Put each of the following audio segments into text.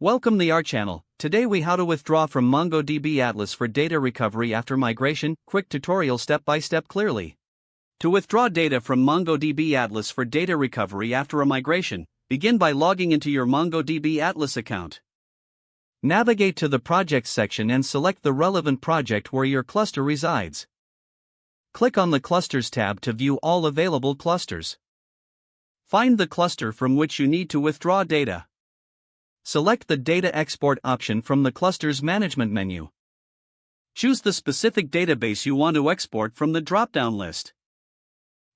Welcome to our channel. Today we how to withdraw from MongoDB Atlas for data recovery after migration. Quick tutorial step by step clearly. To withdraw data from MongoDB Atlas for data recovery after a migration, begin by logging into your MongoDB Atlas account. Navigate to the Projects section and select the relevant project where your cluster resides. Click on the Clusters tab to view all available clusters. Find the cluster from which you need to withdraw data. Select the Data Export option from the Clusters Management menu. Choose the specific database you want to export from the drop-down list.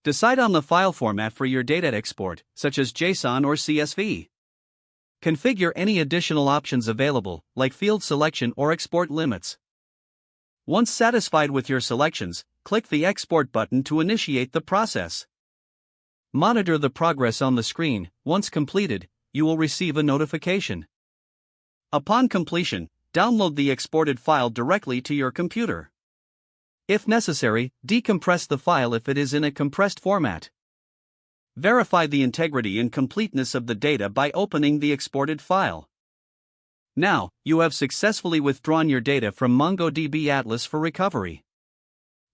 Decide on the file format for your data export, such as JSON or CSV. Configure any additional options available, like field selection or export limits. Once satisfied with your selections, click the Export button to initiate the process. Monitor the progress on the screen. Once completed, you will receive a notification. Upon completion, download the exported file directly to your computer. If necessary, decompress the file if it is in a compressed format. Verify the integrity and completeness of the data by opening the exported file. Now, you have successfully withdrawn your data from MongoDB Atlas for recovery.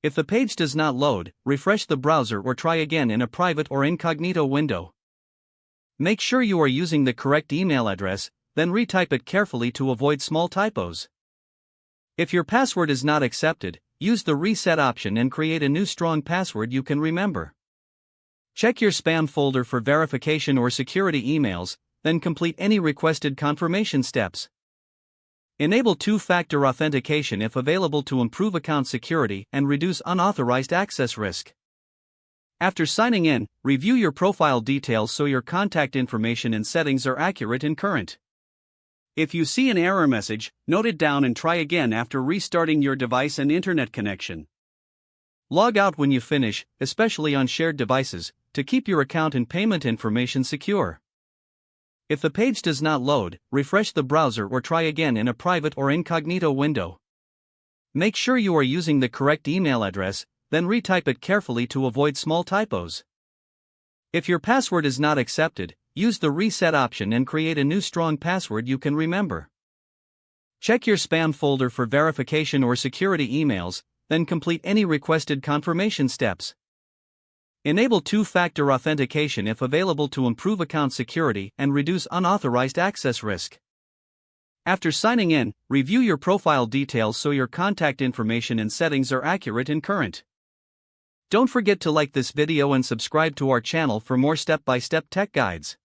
If the page does not load, refresh the browser or try again in a private or incognito window. Make sure you are using the correct email address, then retype it carefully to avoid small typos. If your password is not accepted, use the Reset option and create a new strong password you can remember. Check your spam folder for verification or security emails, then complete any requested confirmation steps. Enable two-factor authentication if available to improve account security and reduce unauthorized access risk. After signing in, review your profile details so your contact information and settings are accurate and current. If you see an error message, note it down and try again after restarting your device and internet connection. Log out when you finish, especially on shared devices, to keep your account and payment information secure. If the page does not load, refresh the browser or try again in a private or incognito window. Make sure you are using the correct email address, then retype it carefully to avoid small typos. If your password is not accepted, use the Reset option and create a new strong password you can remember. Check your spam folder for verification or security emails, then complete any requested confirmation steps. Enable two-factor authentication if available to improve account security and reduce unauthorized access risk. After signing in, review your profile details so your contact information and settings are accurate and current. Don't forget to like this video and subscribe to our channel for more step-by-step tech guides.